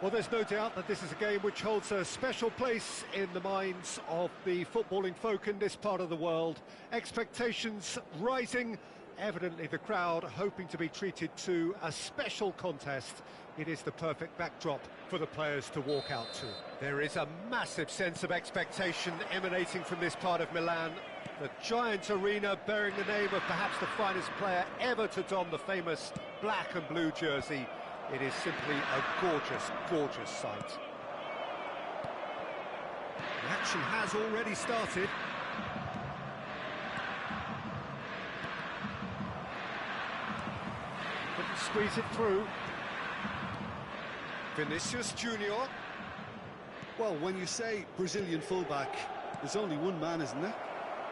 Well, there's no doubt that this is a game which holds a special place in the minds of the footballing folk in this part of the world. Expectations rising, evidently the crowd hoping to be treated to a special contest. It is the perfect backdrop for the players to walk out to. There is a massive sense of expectation emanating from this part of Milan. The giant arena bearing the name of perhaps the finest player ever to don the famous black and blue jersey. It is simply a gorgeous, gorgeous sight. The action has already started. Couldn't squeeze it through. Vinicius Junior. Well, when you say Brazilian fullback, there's only one man, isn't there?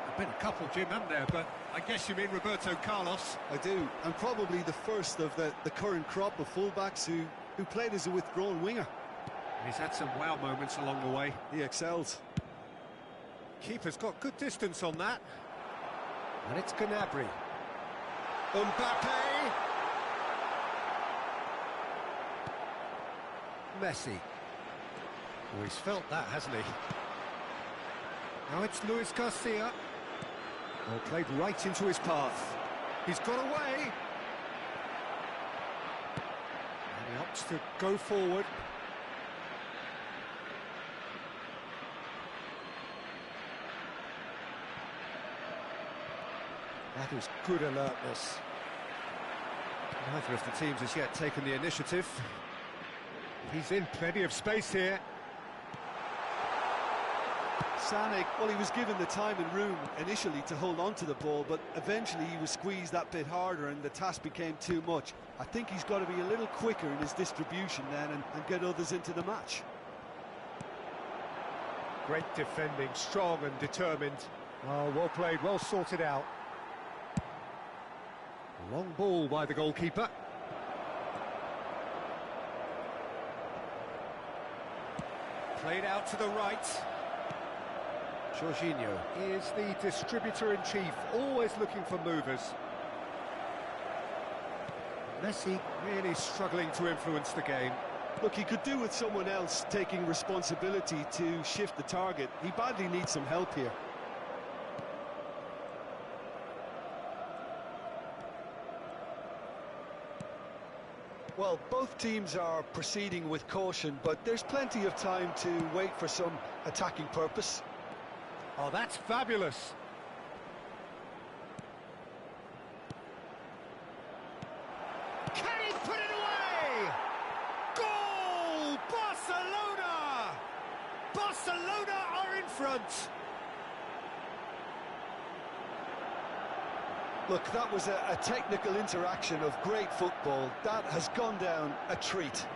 There've been a couple, Jim, haven't there? But I guess you mean Roberto Carlos. I do, and probably the first of the current crop of fullbacks who played as a withdrawn winger. He's had some wow moments along the way. He excels. Keeper's got good distance on that. And it's Gnabry. Mbappe! Messi. Oh, he's felt that, hasn't he? Now it's Luis Garcia. Well, played right into his path. He's got away. And he opts to go forward. That is good alertness. Neither of the teams has yet taken the initiative. He's in plenty of space here. Sané, well, he was given the time and room initially to hold on to the ball, but eventually he was squeezed that bit harder and the task became too much. I think he's got to be a little quicker in his distribution then and get others into the match. Great defending, strong and determined. Oh, well played, well sorted out. Long ball by the goalkeeper. Played out to the right. Jorginho is the distributor-in-chief, always looking for movers. Messi really struggling to influence the game. Look, he could do with someone else taking responsibility to shift the target. He badly needs some help here. Well, both teams are proceeding with caution, but there's plenty of time to wait for some attacking purpose. Oh, that's fabulous. Can he put it away? Goal! Barcelona! Barcelona are in front. Look, that was a technical interaction of great football. That has gone down a treat.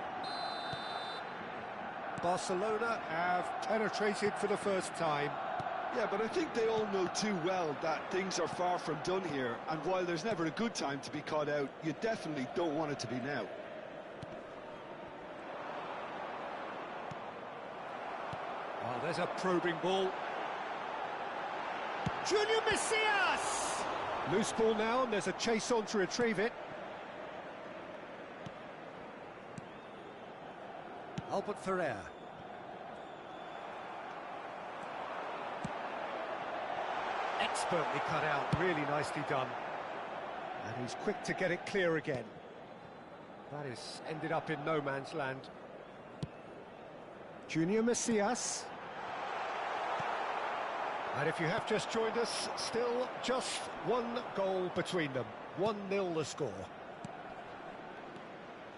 Barcelona have penetrated for the first time. Yeah, but I think they all know too well that things are far from done here, and while there's never a good time to be caught out, you definitely don't want it to be now. Oh, there's a probing ball. Junior Messias! Loose ball now, and there's a chase on to retrieve it. Albert Ferrer. Expertly cut out, really nicely done. And he's quick to get it clear again. That is ended up in no man's land. Junior Messias. And if you have just joined us, still just one goal between them. 1-0 the score.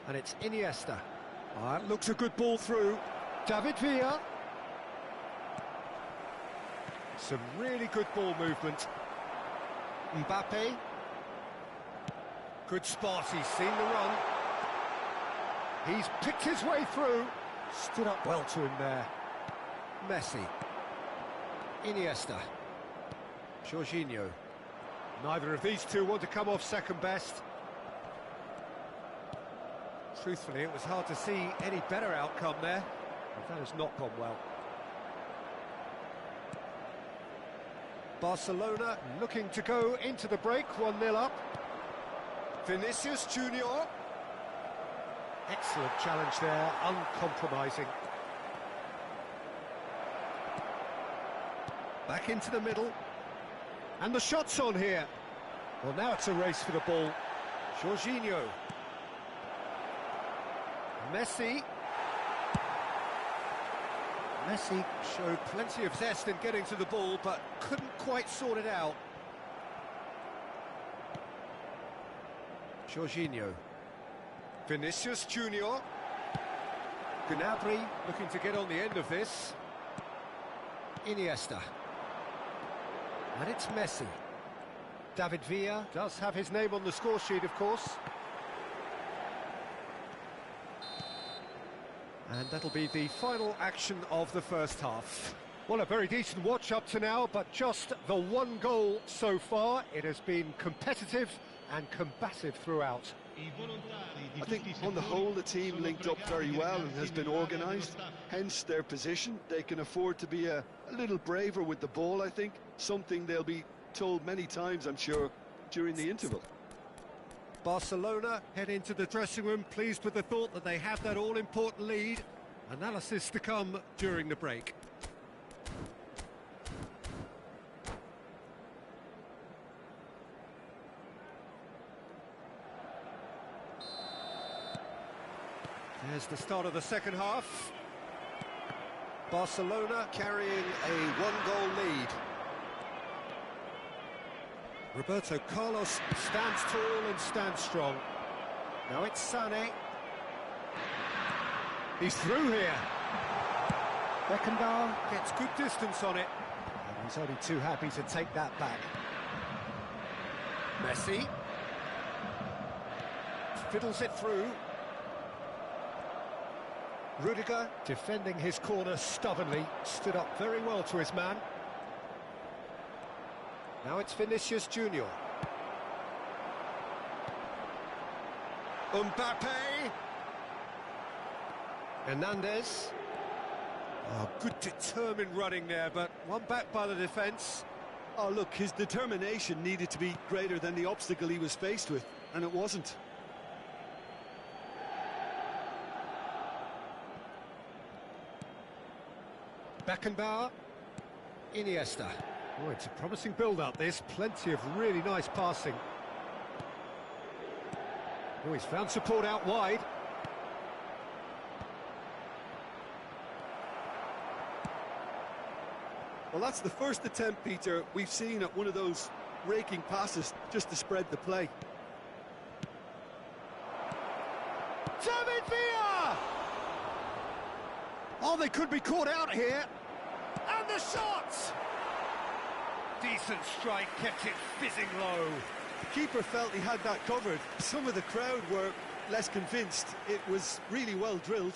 And it's Iniesta. That looks a good ball through. David Villa. Some really good ball movement. Mbappe. Good spot, he's seen the run. He's picked his way through. Stood up well to him there. Messi. Iniesta. Jorginho. Neither of these two want to come off second best. Truthfully, it was hard to see any better outcome there. But that has not gone well. Barcelona looking to go into the break, 1-0 up. Vinicius Junior. Excellent challenge there, uncompromising. Back into the middle. And the shot's on here. Well, now it's a race for the ball. Jorginho. Messi. Messi showed plenty of zest in getting to the ball, but couldn't quite sort it out. Jorginho. Vinicius Junior. Gnabry looking to get on the end of this. Iniesta. And it's Messi. David Villa does have his name on the score sheet, of course. And that'll be the final action of the first half. Well, a very decent watch up to now, but just the one goal so far. It has been competitive and combative throughout. I think on the whole the team linked up very well and has been organised, hence their position. They can afford to be a little braver with the ball, I think, something they'll be told many times, I'm sure, during the interval. Barcelona head into the dressing room pleased with the thought that they have that all-important lead. Analysis to come during the break. There's the start of the second half. Barcelona carrying a one-goal lead. Roberto Carlos stands tall and stands strong. Now it's Sané. He's through here. Beckenbauer gets good distance on it. And he's only too happy to take that back. Messi. Fiddles it through. Rudiger, defending his corner stubbornly, stood up very well to his man. Now it's Vinicius Junior. Mbappe. Hernandez. Oh, good determined running there, but one back by the defence. Oh, look, his determination needed to be greater than the obstacle he was faced with, and it wasn't. Beckenbauer. Iniesta. Oh, it's a promising build-up, this. Plenty of really nice passing. Oh, he's found support out wide. Well, that's the first attempt, Peter, we've seen at one of those raking passes just to spread the play. David Villa! Oh, they could be caught out here. And the shot! Decent strike, kept it fizzing low. The keeper felt he had that covered. Some of the crowd were less convinced. It was really well drilled.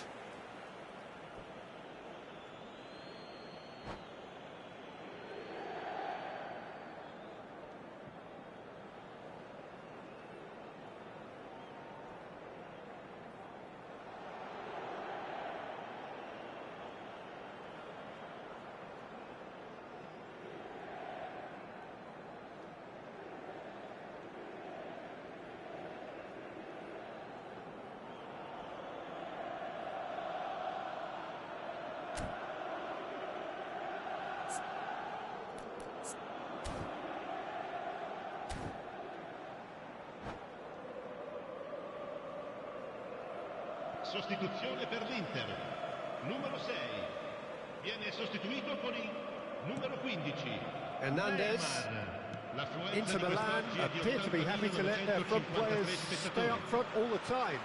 Sostituzione per l'Inter. Numero 6. Viene sostituito con il numero 15. Hernandez. Inter Milan appear to be happy to let their front players stay up front all the time.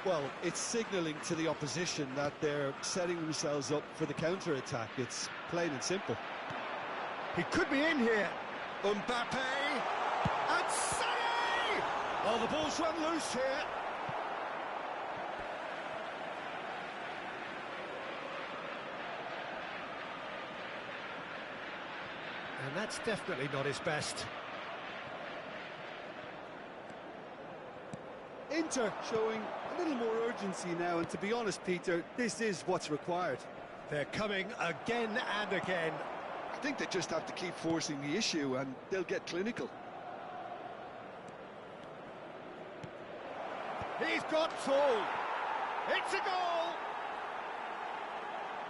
Well, it's signalling to the opposition that they're setting themselves up for the counter-attack. It's plain and simple. He could be in here. Mbappe. And Sané! Oh, the ball's run loose here. And that's definitely not his best. Inter showing a little more urgency now, and to be honest, Peter, this is what's required. They're coming again and again. I think they just have to keep forcing the issue and they'll get clinical. He's got tall. It's a goal!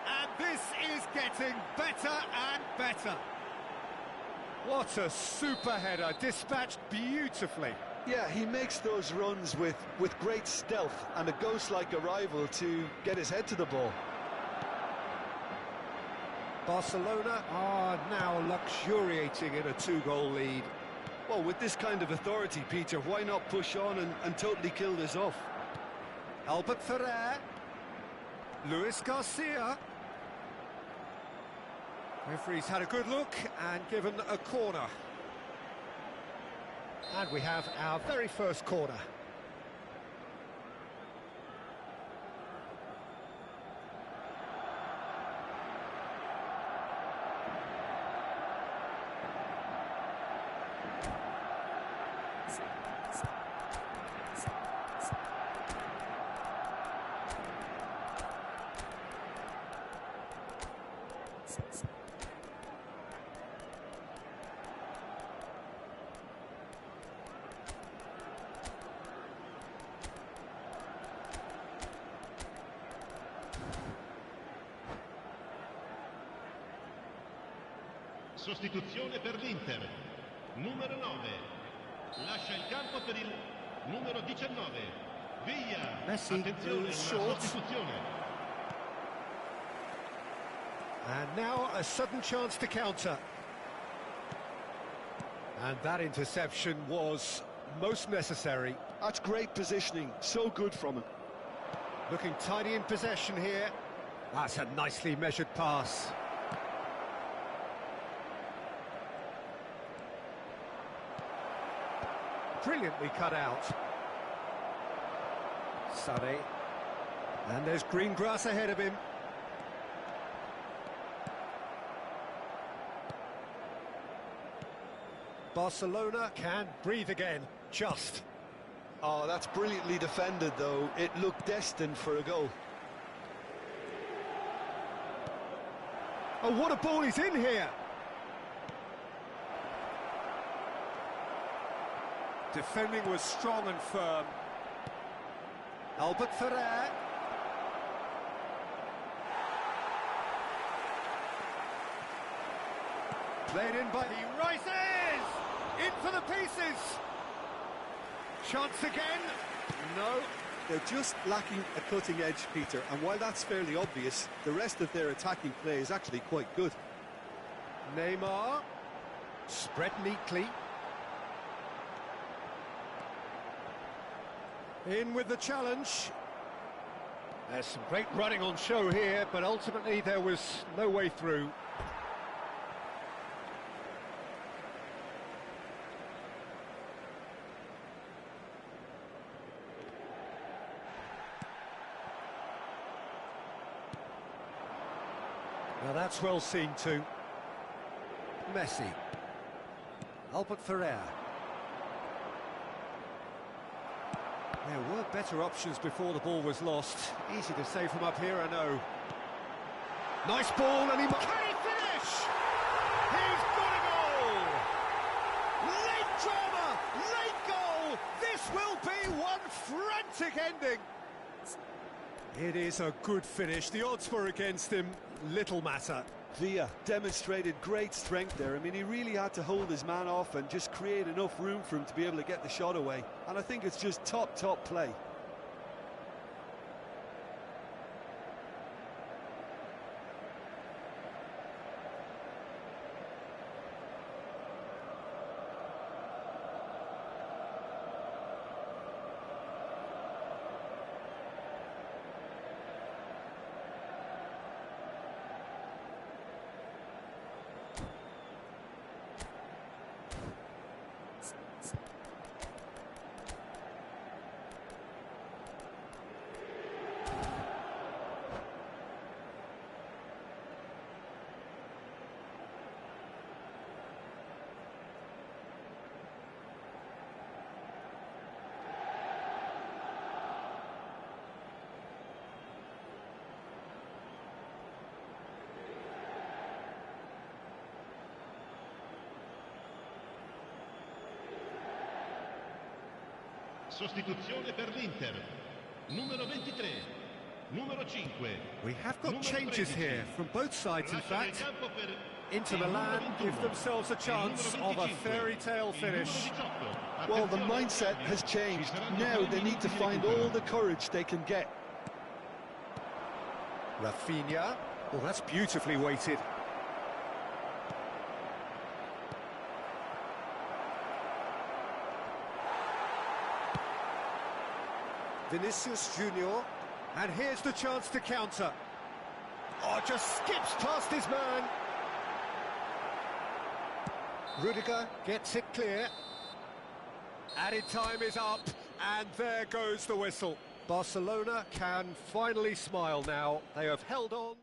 And this is getting better and better. What a super header, dispatched beautifully. Yeah, he makes those runs with great stealth and a ghost-like arrival to get his head to the ball. Barcelona are now luxuriating in a 2-goal lead. Well, with this kind of authority, Peter, why not push on and totally kill this off? Albert Ferrer. Luis Garcia. Referee's had a good look and given a corner. And we have our very first corner. Sostituzione per l'Inter. Numero 9. Lascia il campo per il numero 19. Via. Messi, Attenzione, una short. sostituzione. And now a sudden chance to counter. And that interception was most necessary. That's great positioning, so good from him. Looking tidy in possession here. That's a nicely measured pass. Brilliantly cut out. Sunny. And there's green grass ahead of him. Barcelona can breathe again, just. Oh, that's brilliantly defended, though. It looked destined for a goal. Oh, what a ball he's in here! Defending was strong and firm. Albert Ferrer. Played in by... He rises! In for the pieces! Chance again? No. They're just lacking a cutting edge, Peter, and while that's fairly obvious, the rest of their attacking play is actually quite good. Neymar. Spread neatly. In with the challenge. There's some great running on show here, but ultimately there was no way through. Now that's well seen too. Messi. Albert Ferrer. There were better options before the ball was lost. Easy to save from up here, I know. Nice ball, and he... Can he finish? He's got a goal! Late drama, late goal! This will be one frantic ending! It is a good finish. The odds were against him. Little matter. Villa demonstrated great strength there. I mean, he really had to hold his man off and just create enough room for him to be able to get the shot away. And I think it's just top play. Sostituzione per l'Inter. Numero 23. numero 5. We have got Numero changes 13. here, from both sides in Lascia nel fact. campo per Inter il numero Milan 21, give themselves a il chance numero of a 25, fairy tale il numero finish. 18. Well, the Attenzione, mindset cambi. has Ci changed. saranno Now 3 they need to minuti di find recupero. all the courage they can get. Rafinha. Oh, that's beautifully weighted. Vinicius Junior. And here's the chance to counter. Oh, just skips past his man. Rudiger gets it clear. Added time is up, and there goes the whistle. Barcelona can finally smile now. They have held on.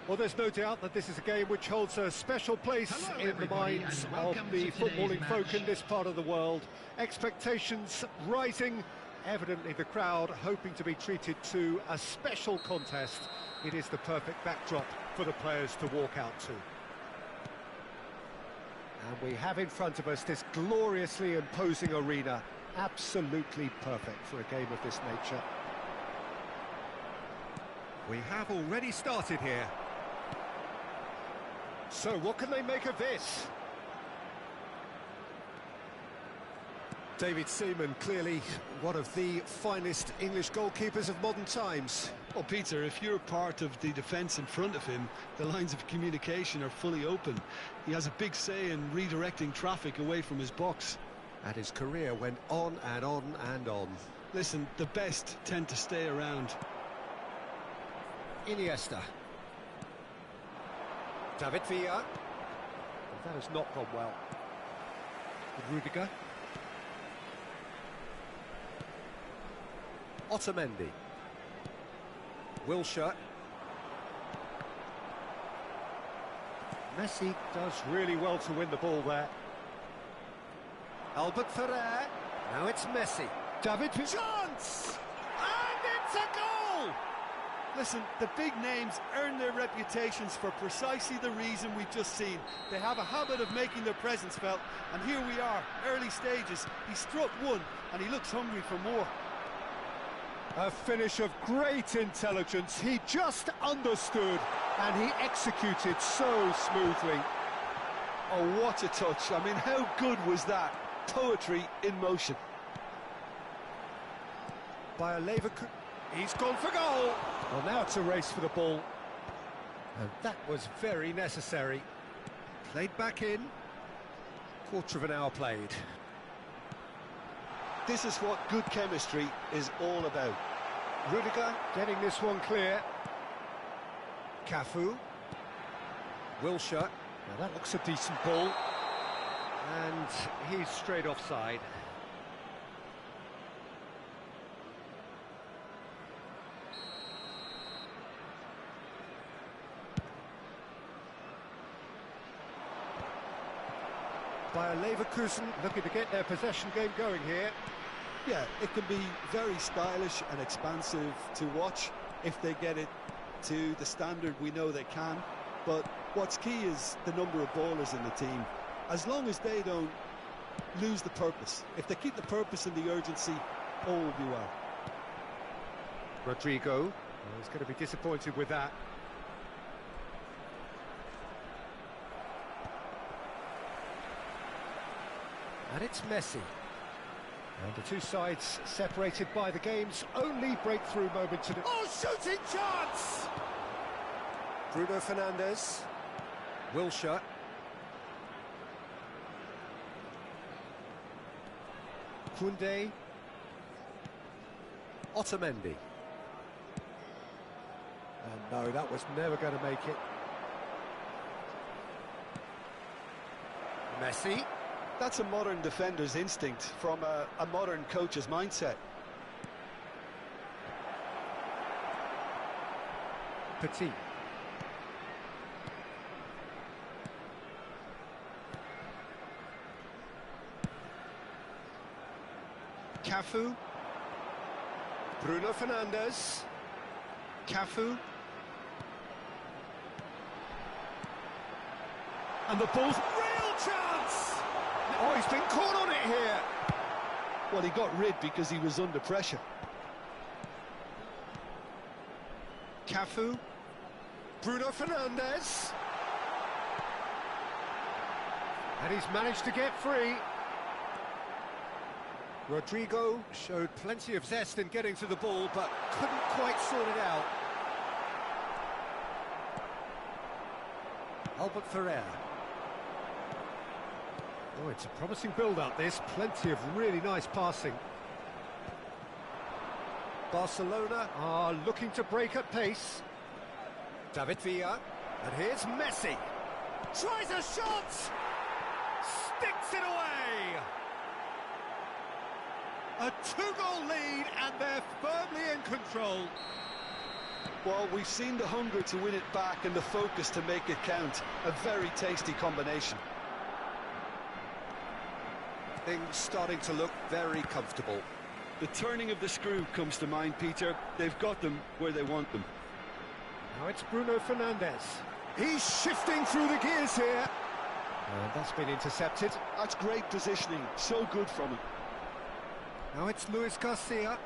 Well, there's no doubt that this is a game which holds a special place Hello, in the everybody, minds and of welcome the to today's footballing folk match. in this part of the world. Expectations rising, evidently the crowd hoping to be treated to a special contest. It is the perfect backdrop for the players to walk out to. And we have in front of us this gloriously imposing arena, absolutely perfect for a game of this nature. We have already started here. So what can they make of this? David Seaman, clearly one of the finest English goalkeepers of modern times. Well, Peter, if you're part of the defence in front of him, the lines of communication are fully open. He has a big say in redirecting traffic away from his box. And his career went on and on and on. Listen, the best tend to stay around. Iniesta. David Villa. That has not gone well. Rudiger. Otamendi. Wilshere. Messi does really well to win the ball there. Albert Ferrer. Now it's Messi. David Villa. Chance! And it's a goal! Listen, the big names earn their reputations for precisely the reason we've just seen. They have a habit of making their presence felt, and here we are, early stages. He struck one, and he looks hungry for more. A finish of great intelligence. He just understood, and he executed so smoothly. Oh, what a touch. I mean, how good was that? Poetry in motion. By a Leverkusen. He's gone for goal. Well, now it's a race for the ball. And that was very necessary. Played back in. Quarter of an hour played. This is what good chemistry is all about. Rudiger getting this one clear. Cafu. Wilshere. Now that looks a decent ball. And he's straight offside. By Leverkusen looking to get their possession game going here. Yeah, it can be very stylish and expansive to watch if they get it to the standard we know they can. But what's key is the number of ballers in the team. As long as they don't lose the purpose, if they keep the purpose and the urgency, all will be well. Rodrigo, well, he's going to be disappointed with that. And it's Messi. And the two sides separated by the game's only breakthrough moment today. Oh, shooting chance! Bruno Fernandes. Wilshere. Koundé. Otamendi. And no, that was never going to make it. Messi. That's a modern defender's instinct from a modern coach's mindset. Petit. Cafu. Bruno Fernandes. Cafu. And the ball's real chance! Oh, he's been caught on it here. Well, he got rid because he was under pressure. Cafu. Bruno Fernandes. And he's managed to get free. Rodrigo showed plenty of zest in getting to the ball, but couldn't quite sort it out. Albert Ferrer. Oh, it's a promising build-up, this. Plenty of really nice passing. Barcelona are looking to break at pace. David Villa. And here's Messi. Tries a shot! Sticks it away! A two-goal lead, and they're firmly in control. Well, we've seen the hunger to win it back and the focus to make it count. A very tasty combination. Things starting to look very comfortable. The turning of the screw comes to mind, Peter. They've got them where they want them. Now it's Bruno Fernandes. He's shifting through the gears here. And that's been intercepted. That's great positioning. So good from him. Now it's Luis Garcia.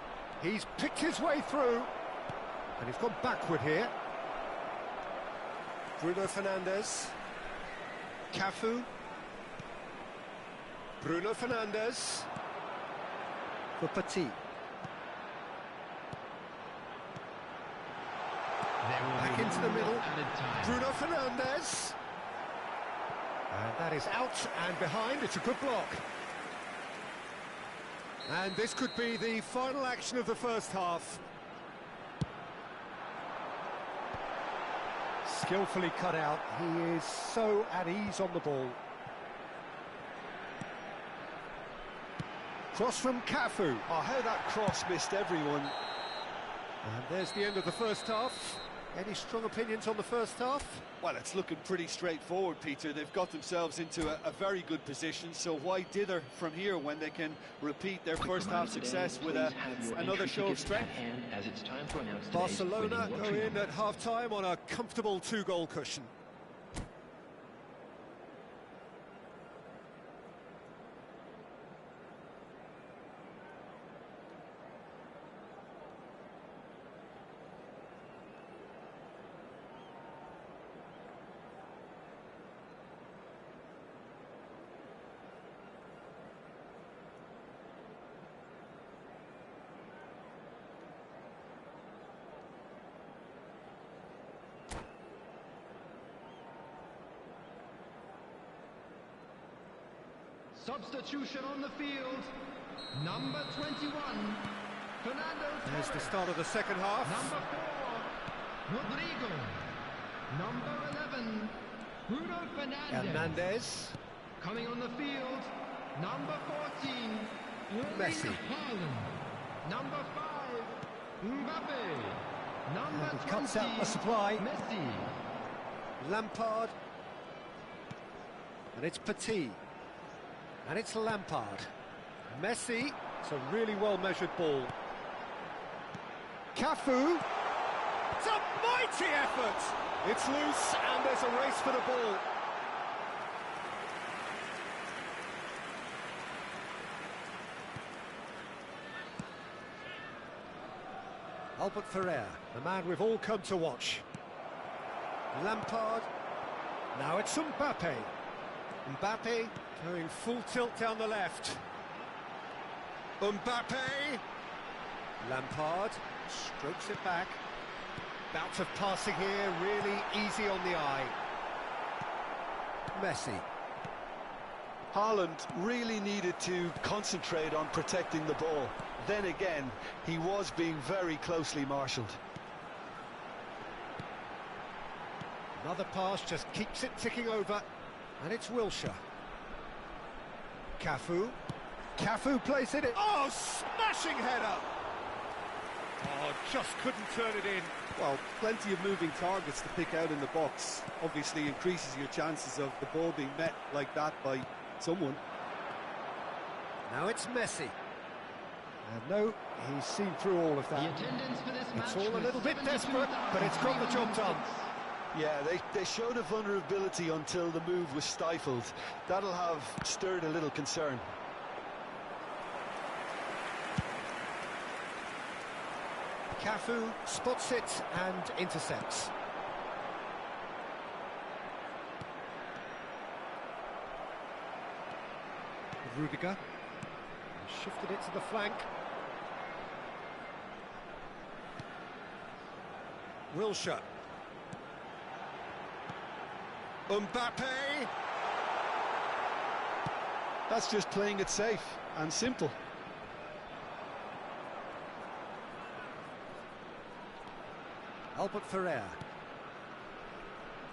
He's picked his way through. And he's gone backward here. Bruno Fernandes. Cafu. Bruno Fernandes. For Petit. Back into the middle. Bruno Fernandes. And that is out and behind. It's a good block. And this could be the final action of the first half. Skillfully cut out. He is so at ease on the ball. Cross from Cafu. Oh, how that cross missed everyone. And there's the end of the first half. Any strong opinions on the first half? Well, it's looking pretty straightforward, Peter. They've got themselves into a very good position, so why dither from here when they can repeat their first half success with another show of strength? As it's time to announce Barcelona go in at half-time on a comfortable 2-goal cushion. Substitution on the field. Number 21, Fernando There's the Torres. start of the second half. Number 4, Rodrigo. Number 11, Bruno Fernandes. Hernandez. Coming on the field, number 14, Messi. Haaland. Number 5, Mbappe. Number And he 20, cuts out the supply. Messi. Lampard. And it's Petit. And it's Lampard. Messi. It's a really well-measured ball. Cafu. It's a mighty effort. It's loose and there's a race for the ball. Albert Ferrer, the man we've all come to watch. Lampard. Now it's Mbappe. Mbappe going full tilt down the left. Mbappe. Lampard strokes it back. Bout of passing here, really easy on the eye. Messi. Haaland really needed to concentrate on protecting the ball. Then again, he was being very closely marshalled. Another pass just keeps it ticking over. And it's Wilshere. Cafu. Cafu plays it in. Oh, smashing header! Oh, just couldn't turn it in. Well, plenty of moving targets to pick out in the box. Obviously increases your chances of the ball being met like that by someone. Now it's Messi. And no, he's seen through all of that. The attendance for this It's match all a little bit desperate, but it's got the job done. Yeah, they showed a vulnerability until the move was stifled. That'll have stirred a little concern. Cafu spots it and intercepts. Rudiger shifted it to the flank. Wilshere. Mbappe. That's just playing it safe and simple. Albert Ferrer.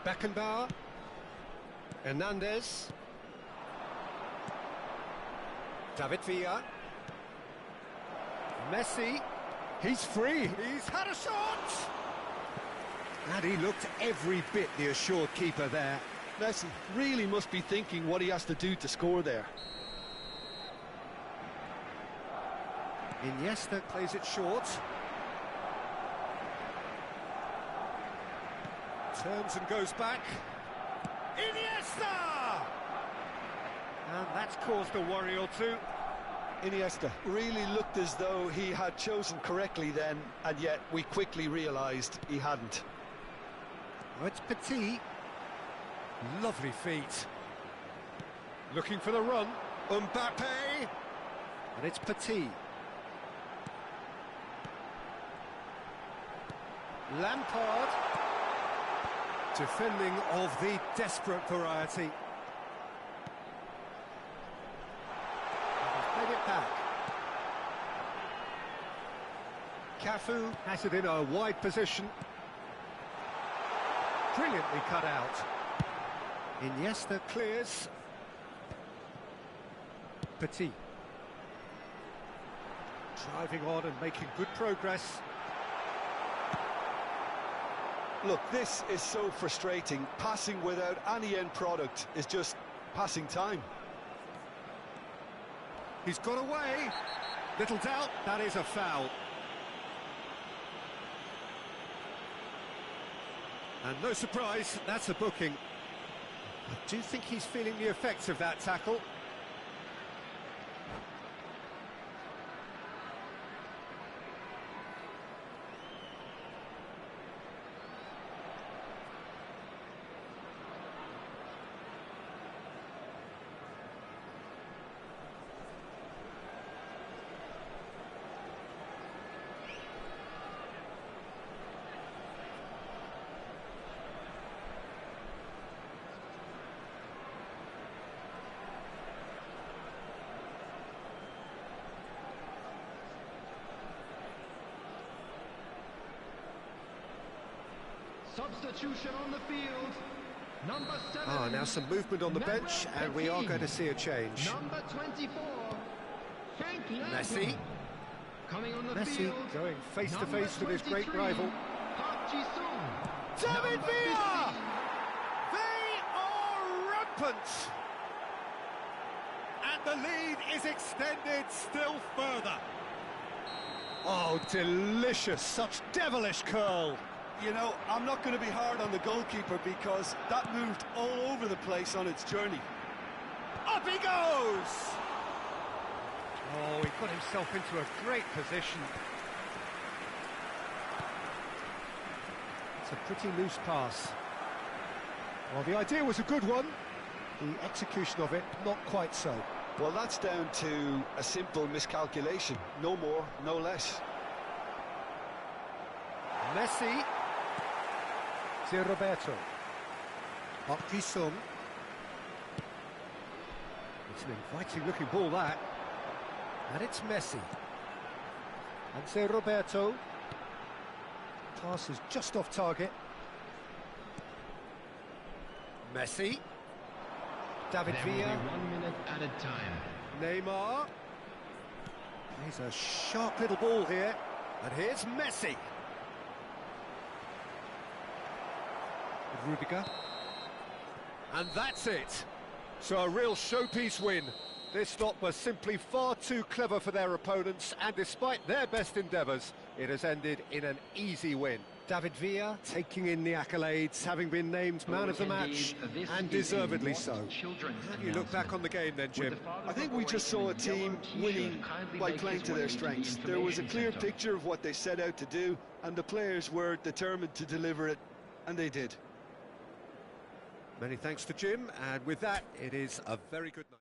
Beckenbauer. Hernandez. David Villa. Messi. He's free. He's had a shot. And he looked every bit the assured keeper there. Messi really must be thinking what he has to do to score there. Iniesta plays it short. Turns and goes back. Iniesta! And that's caused a worry or two. Iniesta really looked as though he had chosen correctly then, and yet we quickly realised he hadn't. Oh, it's Petit. Lovely feet. Looking for the run. Mbappe! And it's Petit. Lampard. Defending of the desperate variety. He's played it back. Cafu has it in a wide position. Brilliantly cut out. Iniesta clears. Petit. Driving on and making good progress. Look, this is so frustrating. Passing without any end product is just passing time. He's got away. Little doubt, that is a foul. And no surprise, that's a booking. I do think he's feeling the effects of that tackle. Substitution on the field. Number 7. Ah, now some movement on the bench, and we are going to see a change. Number 24. Frank Messi. Coming on the Messi field. going face to face with his great rival. Park Ji-sung. David Number Villa! 15. They are rampant! And the lead is extended still further. Oh, delicious, such devilish curl. You know, I'm not going to be hard on the goalkeeper because that moved all over the place on its journey. Up he goes! Oh, he put himself into a great position. It's a pretty loose pass. Well, the idea was a good one. The execution of it, not quite so. Well, that's down to a simple miscalculation. No more, no less. Messi. C'est Roberto. Park Ji-sung. It's an inviting looking ball, that. And it's Messi. And c'est Roberto. Pass is just off target. Messi. David Villa. 1 minute at a time. Neymar. He's a sharp little ball here. And here's Messi. Rudiger. And that's it. So a real showpiece win. This lot was simply far too clever for their opponents, and despite their best endeavours, it has ended in an easy win. David Villa taking in the accolades, having been named man of the match, and deservedly so. How do you look back on the game then, Jim? I think we just saw a team winning by playing to their strengths. There was a clear picture of what they set out to do, and the players were determined to deliver it, and they did. Many thanks to Jim, and with that, it is a very good night.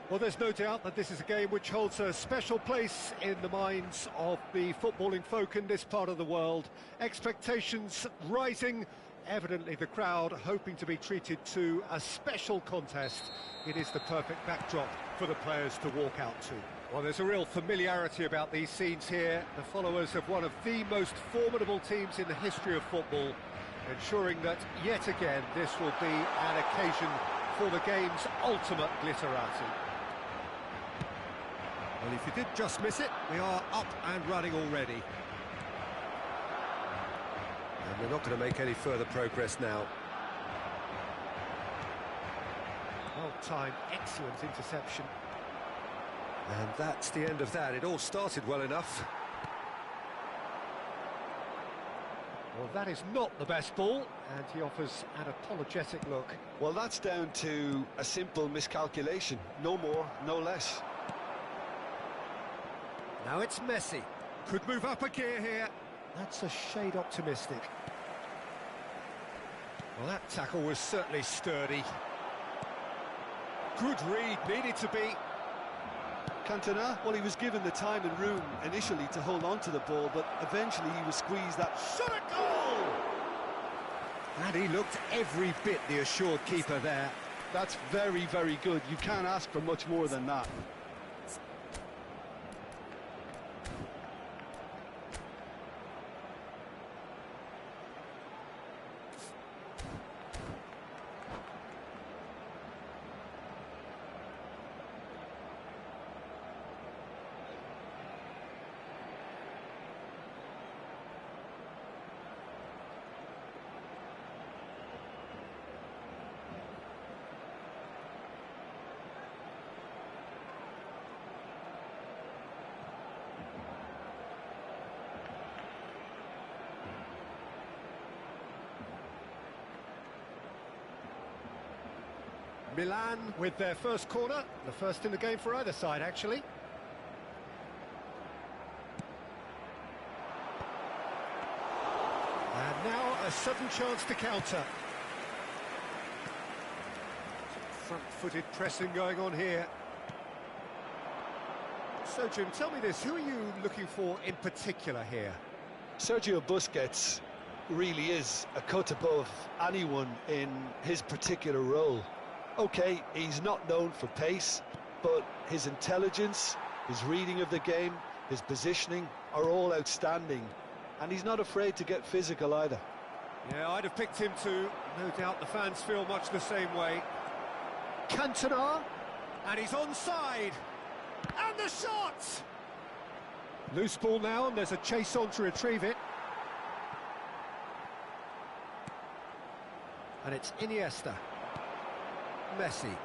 Well, there's no doubt that this is a game which holds a special place in the minds of the footballing folk in this part of the world. Expectations rising, evidently the crowd hoping to be treated to a special contest. It is the perfect backdrop for the players to walk out to. Well, there's a real familiarity about these scenes here. The followers of one of the most formidable teams in the history of football, ensuring that, yet again, this will be an occasion for the game's ultimate glitterati. Well, if you did just miss it, we are up and running already. And we're not going to make any further progress now. Well-timed, excellent interception. And that's the end of that. It all started well enough. Well, that is not the best ball, and he offers an apologetic look. Well, that's down to a simple miscalculation. No more, no less. Now it's Messi. Could move up a gear here. That's a shade optimistic. Well, that tackle was certainly sturdy. Good read, needed to be. Cantona, well, he was given the time and room initially to hold on to the ball, but eventually he was squeezed that shot at goal! And he looked every bit the assured keeper there. That's very, very good. You can't ask for much more than that. Milan with their first corner, the first in the game for either side, actually. And now a sudden chance to counter. Front-footed pressing going on here. So, Jim, tell me this, who are you looking for in particular here? Sergio Busquets really is a cut above anyone in his particular role. Okay, he's not known for pace, but his intelligence, his reading of the game, his positioning are all outstanding. And he's not afraid to get physical either. Yeah, I'd have picked him too. No doubt the fans feel much the same way. Cantona, and he's onside. And the shot! Loose ball now, and there's a chase on to retrieve it. And it's Iniesta. Messi.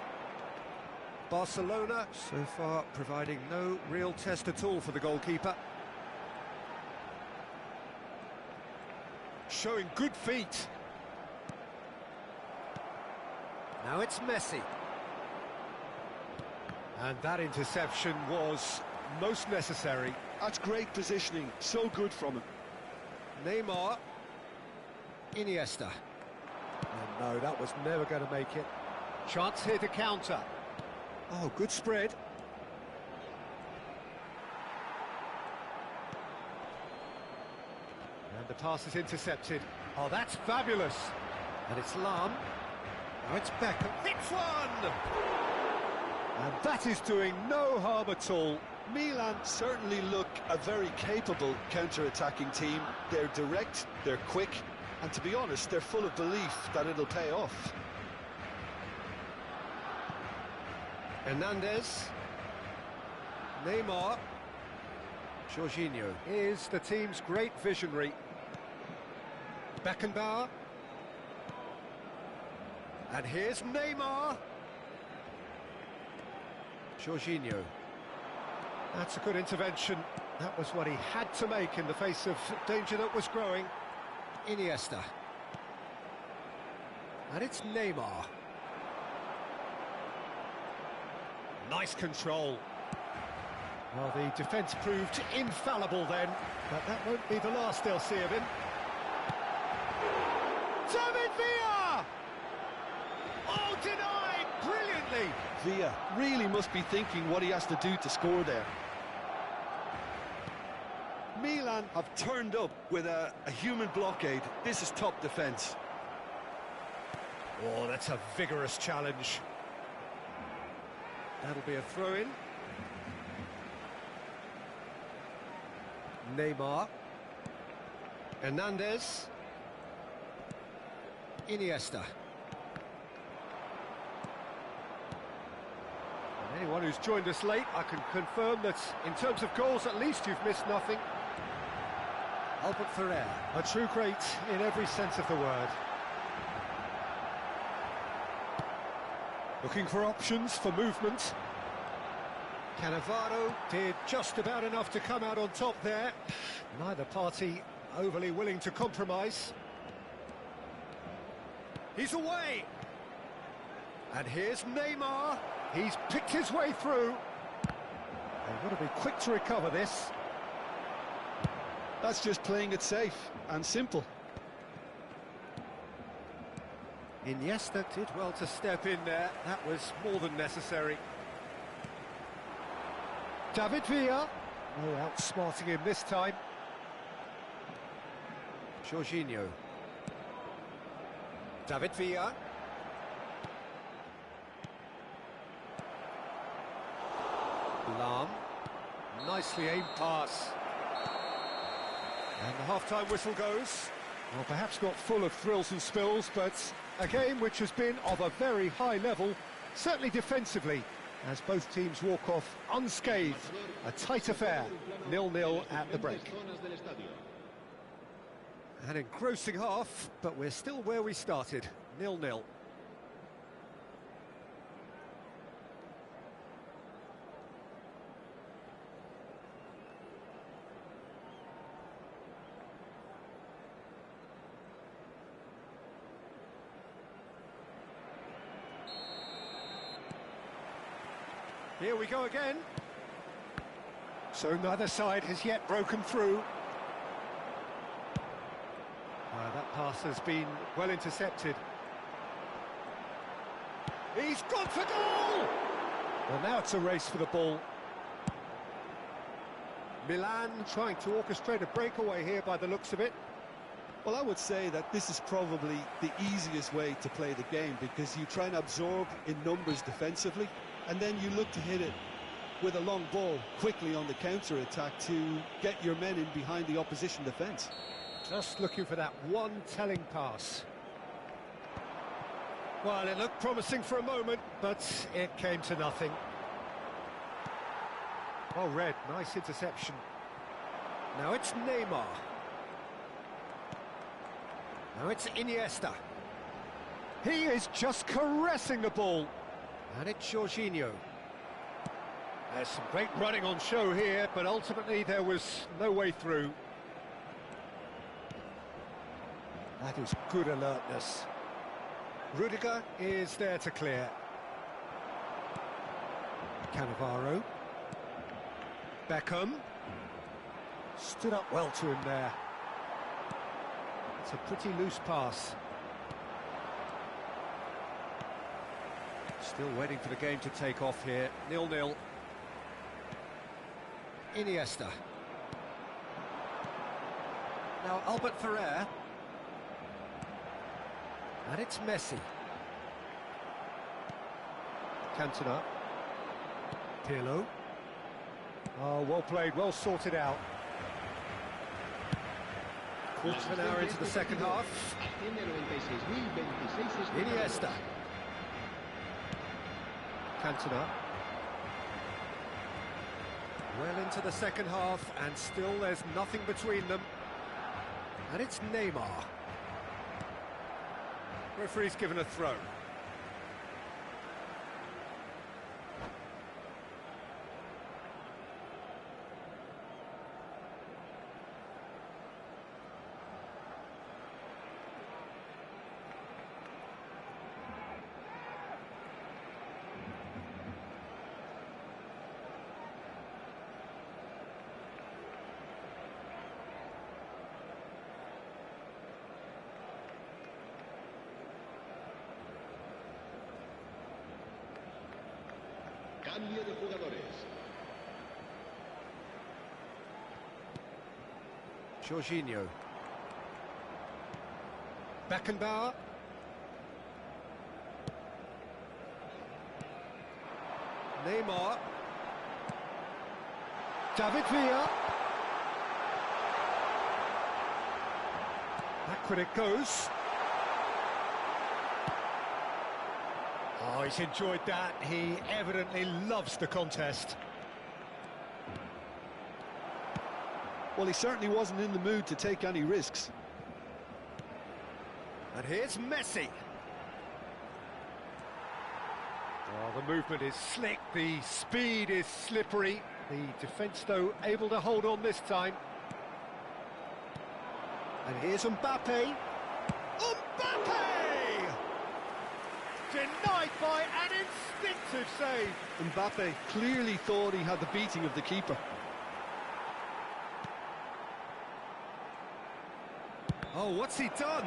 Barcelona, so far, providing no real test at all for the goalkeeper. Showing good feet. Now it's Messi. And that interception was most necessary. That's great positioning, so good from him. Neymar. Iniesta. And no, that was never going to make it. Chance here to counter. Oh, good spread. And the pass is intercepted. Oh, that's fabulous. And it's Lam. Now it's Beckham. Hits one! And that is doing no harm at all. Milan certainly look a very capable counter-attacking team. They're direct, they're quick, and to be honest, they're full of belief that it'll pay off. Hernandez. Neymar. Jorginho is the team's great visionary. Beckenbauer. And here's Neymar. Jorginho. That's a good intervention. That was what he had to make in the face of danger that was growing. Iniesta. And it's Neymar. Nice control. Well, the defence proved infallible then, but that won't be the last they'll see of him. David Villa! Oh, denied! Brilliant brilliantly. Villa really must be thinking what he has to do to score there. Milan have turned up with a human blockade. This is top defence. Oh, that's a vigorous challenge. That'll be a throw-in. Neymar. Hernandez. Iniesta. And anyone who's joined us late, I can confirm that in terms of goals, at least you've missed nothing. Albert Ferrer, a true great in every sense of the word. Looking for options for movement. Cannavaro did just about enough to come out on top there. Neither party overly willing to compromise. He's away! And here's Neymar. He's picked his way through. They've got to be quick to recover this. That's just playing it safe and simple. Iniesta did well to step in there. That was more than necessary. David Villa. No outsmarting him this time. Jorginho. David Villa. Lam. Nicely aimed pass. And the half-time whistle goes. Well, perhaps not full of thrills and spills, but a game which has been of a very high level, certainly defensively, as both teams walk off unscathed. A tight affair, 0-0 at the break. An engrossing half, but we're still where we started, 0-0. Here we go again. So neither side has yet broken through. That pass has been well intercepted. He's gone for goal! Well, now it's a race for the ball. Milan trying to orchestrate a breakaway here by the looks of it. Well, I would say that this is probably the easiest way to play the game, because you try and absorb in numbers defensively, and then you look to hit it with a long ball quickly on the counter-attack to get your men in behind the opposition defence. Just looking for that one telling pass. Well, it looked promising for a moment, but it came to nothing. Oh, Red, nice interception. Now it's Neymar. Now it's Iniesta. He is just caressing the ball. And it's Jorginho. There's some great running on show here, but ultimately there was no way through. That is good alertness. Rudiger is there to clear. Cannavaro. Beckham. Stood up well to him there. It's a pretty loose pass. Still waiting for the game to take off here. 0-0. Iniesta. Now Albert Ferrer. And it's Messi. Cantona. Pirlo. Oh, well played, well sorted out. Quarter of an hour into the second half. Iniesta. Cantona. Well into the second half, and still there's nothing between them. And it's Neymar. Referee's given a throw. Cambio de jugadores. Jorginho. Beckenbauer. Neymar. David Villa. Backward it goes. Oh, he's enjoyed that. He evidently loves the contest. Well, he certainly wasn't in the mood to take any risks. And here's Messi. Oh, the movement is slick, the speed is slippery. The defence, though, able to hold on this time. And here's Mbappe. Mbappe! Denied by an instinctive save. Mbappe clearly thought he had the beating of the keeper. Oh, what's he done?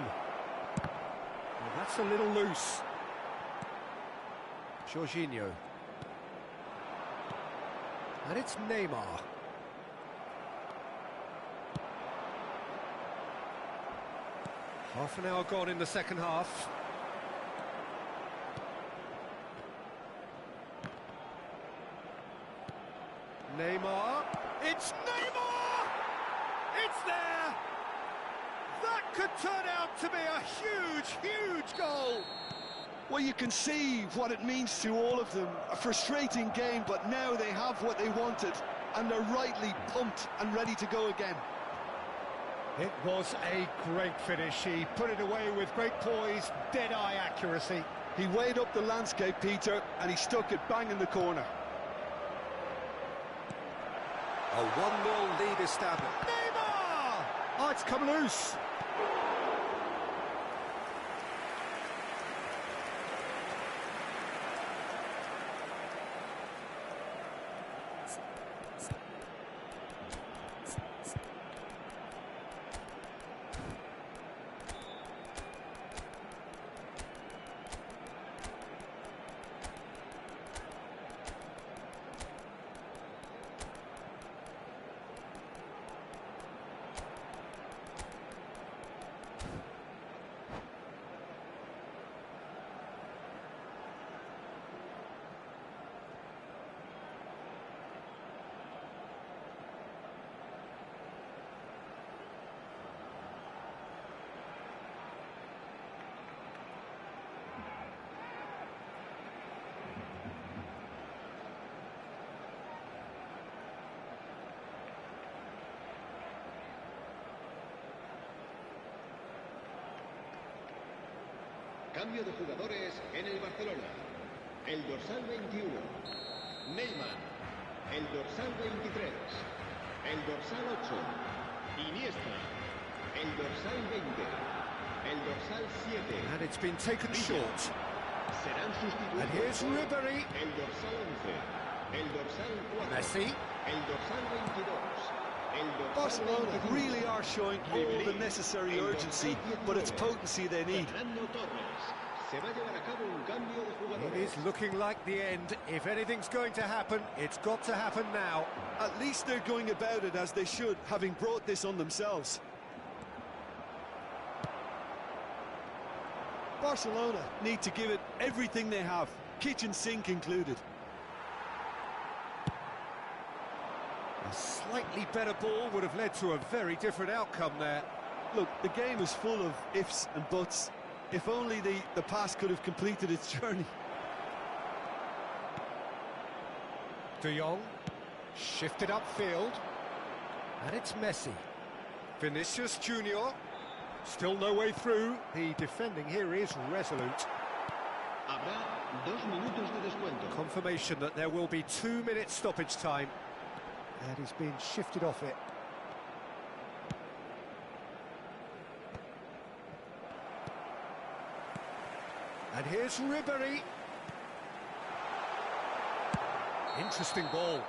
Well, that's a little loose. Jorginho. And it's Neymar. Half an hour gone in the second half. Neymar. It's Neymar! It's there! That could turn out to be a huge, huge goal! Well, you can see what it means to all of them. A frustrating game, but now they have what they wanted, and they're rightly pumped and ready to go again. It was a great finish. He put it away with great poise, dead-eye accuracy. He weighed up the landscape, Peter, and he stuck it bang in the corner. A 1-0 lead established. Neymar! Oh, it's come loose. Cambio de jugadores en el Barcelona. El dorsal 21, Neymar. El dorsal 23, el dorsal 8, Iniesta. El dorsal 20, el dorsal 7. And it's been taken short. Serán sustituidos. And here's Ribery. El dorsal 11, el dorsal 4, Messi. el dorsal 22. Barcelona really are showing all the necessary urgency, but it's potency they need. It is looking like the end. If anything's going to happen, it's got to happen now. At least they're going about it as they should, having brought this on themselves. Barcelona need to give it everything they have, kitchen sink included. A slightly better ball would have led to a very different outcome there. Look, the game is full of ifs and buts. If only the pass could have completed its journey. De Jong, shifted upfield, and it's Messi. Vinicius Junior, still no way through. The defending here is resolute. Habrá 2 minutos de descuento. Confirmation that there will be 2 minutes stoppage time. And he's been shifted off it. And here's Ribery. Interesting ball.